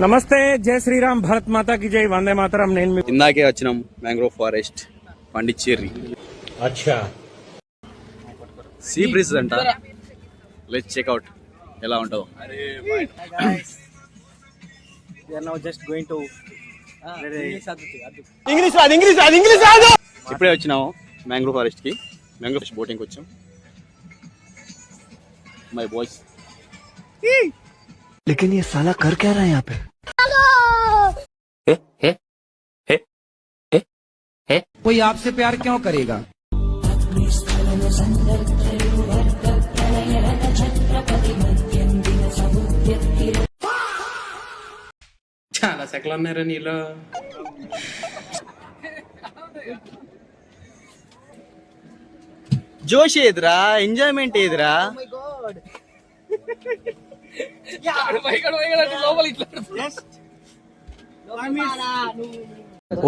నమస్తే, జై శ్రీరామ్, భారత్ మాతా కి జై, వందే మాతరం. నేను ఇందాకే వచ్చినాం మ్యాంగ్రోవ్ ఫారెస్ట్ పాండిచ్చేరి. అచ్చా సీ బ్రీజ్ అంట. లెట్స్ చెక్ అవుట్ ఎలా ఉంటుందో. ఇప్పుడే వచ్చినాము మ్యాంగ్రోవ్ ఫారెస్ట్ కి. మ్యాంగ్రోవ్ ఫారెస్ట్ బోటింగ్ వచ్చాం. My boys. लेकिन ये साला कर क्या रहा है यहाँ पे? कोई आपसे प्यार क्यों करेगा? చాలా సెకలు ఉన్నారా నీలో. జోష్ ఏదిరా, ఎంజాయ్మెంట్ ఏదిరా.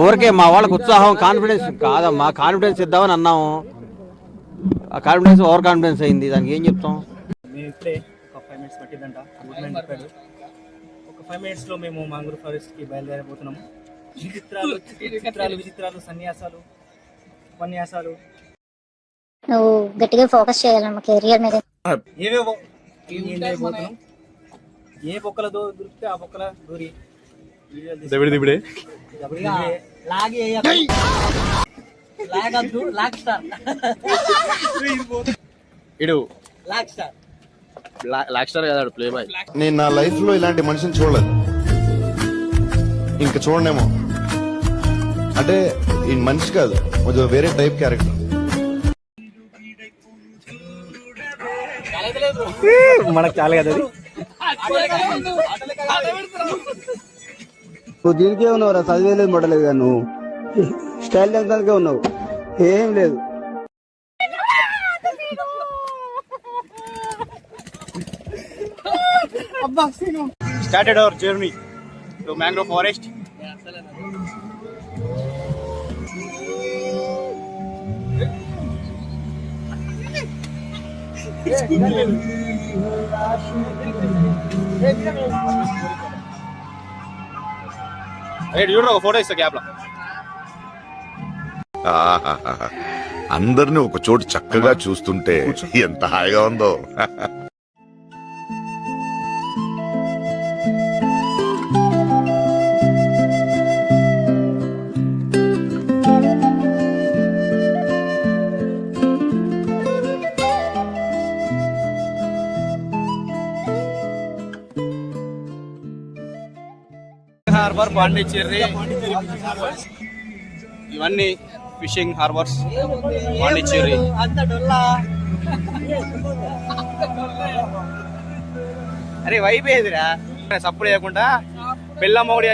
ఊరికే మా వాళ్ళకి ఉత్సాహం, కాన్ఫిడెన్స్ కాదమ్మా. కాన్ఫిడెన్స్ ఇద్దామని అన్నాము, ఆ కాన్ఫిడెన్స్ ఓవర్ కాన్ఫిడెన్స్ అయింది. దానికి ఏం చెప్తాం? మేము ఇప్పుడే ఒక 5 minutes పట్టిందంట చెప్పాడు. ఒక 5 minutes లో మేము మ్యాంగ్రోవ్ ఫారెస్ట్ కి బయలుదేరబోతున్నాము. విచిత్రాలు, సన్యాసాలు, ఉపన్యాసాలు. నువ్వు గట్టిగా ఫోకస్ చేయాలమ్మా కెరియర్ మీద. ఏవేవో చేయబోతున్నాం. ఏ బొక్కల దొరికితే ఆ బొక్కల దూరి ప్లే బాయ్. నేను నా లైఫ్ లో ఇలాంటి మనిషిని చూడలేదు, ఇంకా చూడనేమో. అంటే ఈ మనిషి కాదు, కొంచెం వేరే టైప్ క్యారెక్టర్. మనకు చాలా కదా. నువ్వు దీనికే ఉన్నావురా, చదివేలేదు మొడలేదు కానీ నువ్వు స్టైల్ దానికే ఉన్నావు, ఏం లేదు. Started our journey to mangrove forest. Photo ఇస్తా గ్యాప్ లో. అందరిని ఒక చోటు చక్కగా చూస్తుంటే ఎంత హాయిగా ఉందో. హార్బర్ పాండిచ్చేరి, ఇవన్నీ ఫిషింగ్ హార్బర్స్ పాండిచ్చేరి. అరే వైపు ఏదిరా, సప్పుడు చేయకుండా పిల్ల మోడి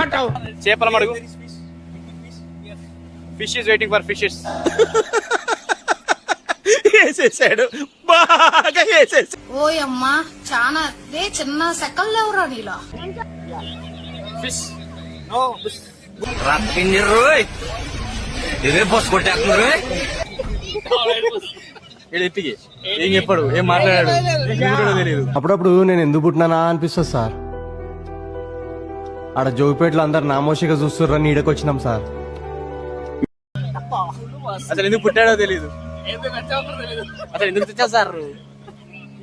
అంటావు. చేపల మడుగు. Fish is waiting for fishes. వేసేసాడు, బాగా వేసేసాడు. ఓయమ్మా చాలా చిన్న సెకల్ లేవురా నీలో. ఫిష్ ఇదే బస్ కొట్టేస్తున్నారు. ఎత్తికి ఏం చెప్పాడు, ఏం మాట్లాడాడు తెలియదు. అప్పుడప్పుడు నేను ఎందుకు పుట్టినానా అనిపిస్తుంది సార్. ఆడ జోగిపేటలో అందరు నామోషిగా చూస్తుర్రని ఈడకొచ్చినాం సార్. అసలు ఎందుకు పుట్టాడో తెలియదు, అసలు ఎందుకు తెచ్చా సార్.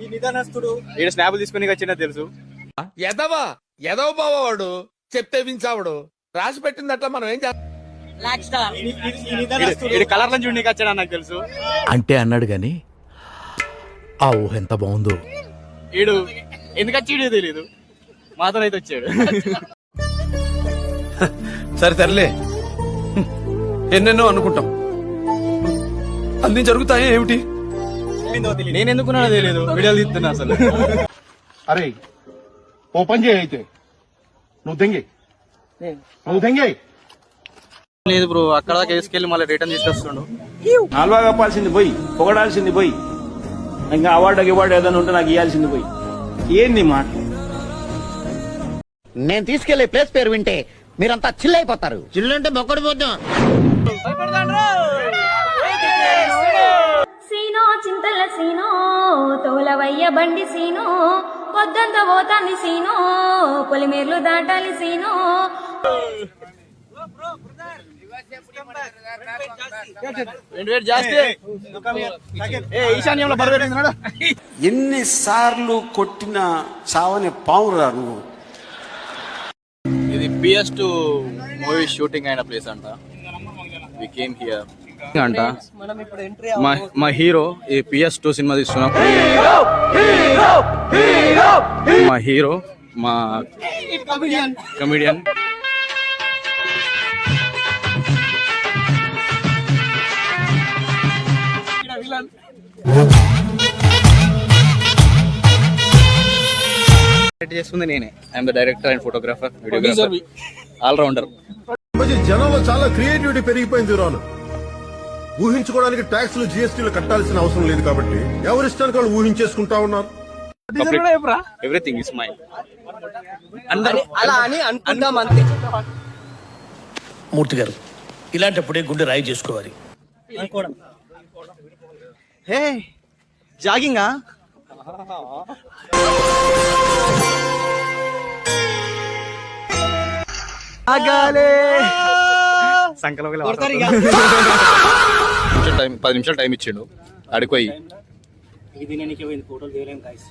ఈ నిదానస్తుడు ఈడ స్నాప్ తీసుకుని వచ్చినా తెలుసు. ఎదవ బావాడు చెప్తే వించావుడు రాసి పెట్టింది అట్లా మనం ఏం చేస్తాం. కలర్లను చూడడానికి వచ్చాడా నాకు తెలుసు. అంటే అన్నాడు గాని ఆ ఊహ ఎంత బాగుందో. ఈడు ఎందుకు వచ్చాడో తెలియదు, మాతో అయితే వచ్చాడు. సరే తరలే, ఎన్నెన్నో అనుకుంటాం, అన్ని జరుగుతాయా ఏమిటి? నేను ఎందుకున్నానో తెలియదు, వీడియోలు తీస్తున్నా అసలు. అరే ఓ పని చేయి, అయితే నువ్వు తెంగే. లేదు బ్రో, అక్కడ దాకా వేసుకెళ్ళి మళ్ళీ రిటర్న్ తీసుకొస్తుండు. హల్వా కప్పాల్సింది పోయి, పొగడాల్సింది పోయి, ఇంకా అవార్డు ఏదైనా ఉంటే నాకు ఇవ్వాల్సింది పోయి. ఏంది మాట? నేను తీసుకెళ్లే ప్లేస్ పేరు వింటే మీరంతా చిల్ అయిపోతారు. చిల్లంటే మొక్కడి పోతాం. సీనో చింతల సీనో తోలవయ్య బండి సీనో పొద్దంతా పోతాంది సీను పొలిమేర్లు దాటాలి సీను. ఎన్నిసార్లు కొట్టిన చావని పావురా నువ్వు. ఇది PS2 మూవీ షూటింగ్ అయిన ప్లేస్ అంట. వి కేమ్ హియర్ అంట. మా హీరో ఈ PS2 సినిమా తీస్తున్నాం. మా హీరో మా కమిడియన్ చేస్తుంది నేనే. I'm the director and photographer, videographer, all rounder. జనంలో చాలా క్రియేటివిటీ పెరిగిపోయింది రాను. ఊహించుకోవడానికి ట్యాక్స్లు GSTలు కట్టాల్సిన అవసరం లేదు కాబట్టి ఎవరిష్టానికి వాళ్ళు ఊహించేసుకుంటా ఉన్నారు. Everything is mine. అలా అని అనుకుందాం అంతే. మూర్తి గారు ఇలాంటప్పుడే గుండె రాయి చేసుకోవాలి. అనుకోవడం హే జాగింగా సంకలం 10 నిమిషాలు టైం ఇచ్చిండు అడిపోయి. ఇది నేను ఫోటోలు తీయలేం గాయస్.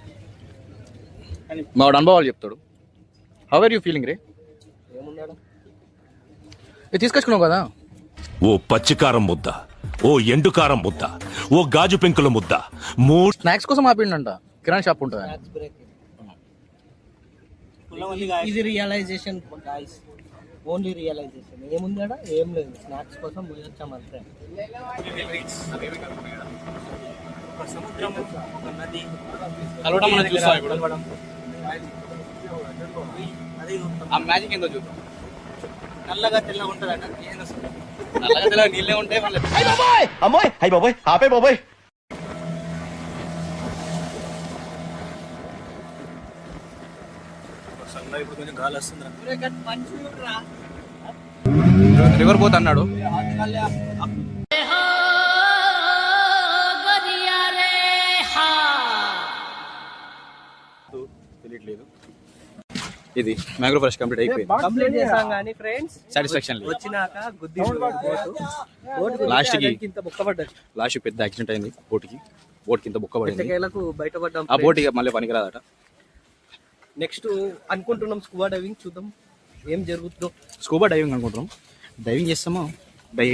మా వాడు అనుభవాలు చెప్తాడు. హౌ ఆర్ యూ ఫీలింగ్ రే? తీసుకొచ్చుకున్నావు కదా. ఓ పచ్చికారం ముద్ద, ఓ ఎండుకారం ముద్ద, ఓ గాజు పెంకుల ముద్ద, మూడు స్నాక్స్ కోసం ఆపిండంట. కిరాణా షాప్ ఉంటుంది. ఇది రియలైజేషన్ గాయస్, ఓన్లీ రియలైజేషన్. ఏముంది ఆడ? ఏం లేదు, స్నాక్స్ కోసం పోయొచ్చాం అంతే. ఒక సముద్రం, ఒక నది కలవడం, అది ఆ మ్యాజిక్ ఏందో చూద్దాం. నల్లగా తెల్లగా ఉంటుందట. నల్లగా తెల్లగా నీళ్ళే ఉంటాయి. అమ్మాయి అయ్యి బాబోయ్ ఆపే బాబోయ్. గాలి వస్తుంది. రివర్ పోతా అన్నాడు. తెలియట్లేదు. ఇది మ్యాంగ్రో ఫారెస్ట్ కంప్లీట్ అయిపోయింది. కంప్లీట్ చేసాం కానీ ఫ్రెండ్స్ సాటిస్ఫాక్షన్ లేదు. వచ్చినాక గుద్ది లాస్ట్ కి ఇంత బొక్కపడ్డది. లాస్ట్ పెద్ద యాక్సిడెంట్ అయింది. బోట్కి ఇంత బొక్క పడింది. ఎట్టకేలకు బయటపడ్డాం. ఆ బోట్ ఇక మళ్ళీ పనికిరాదట. నెక్స్ట్ అనుకుంటున్నాం స్కూబా డైవింగ్, చూద్దాం ఏం జరుగుతుందో. స్కూబా డైవింగ్ అనుకుంటున్నాం. డైవింగ్ చేస్తామో డై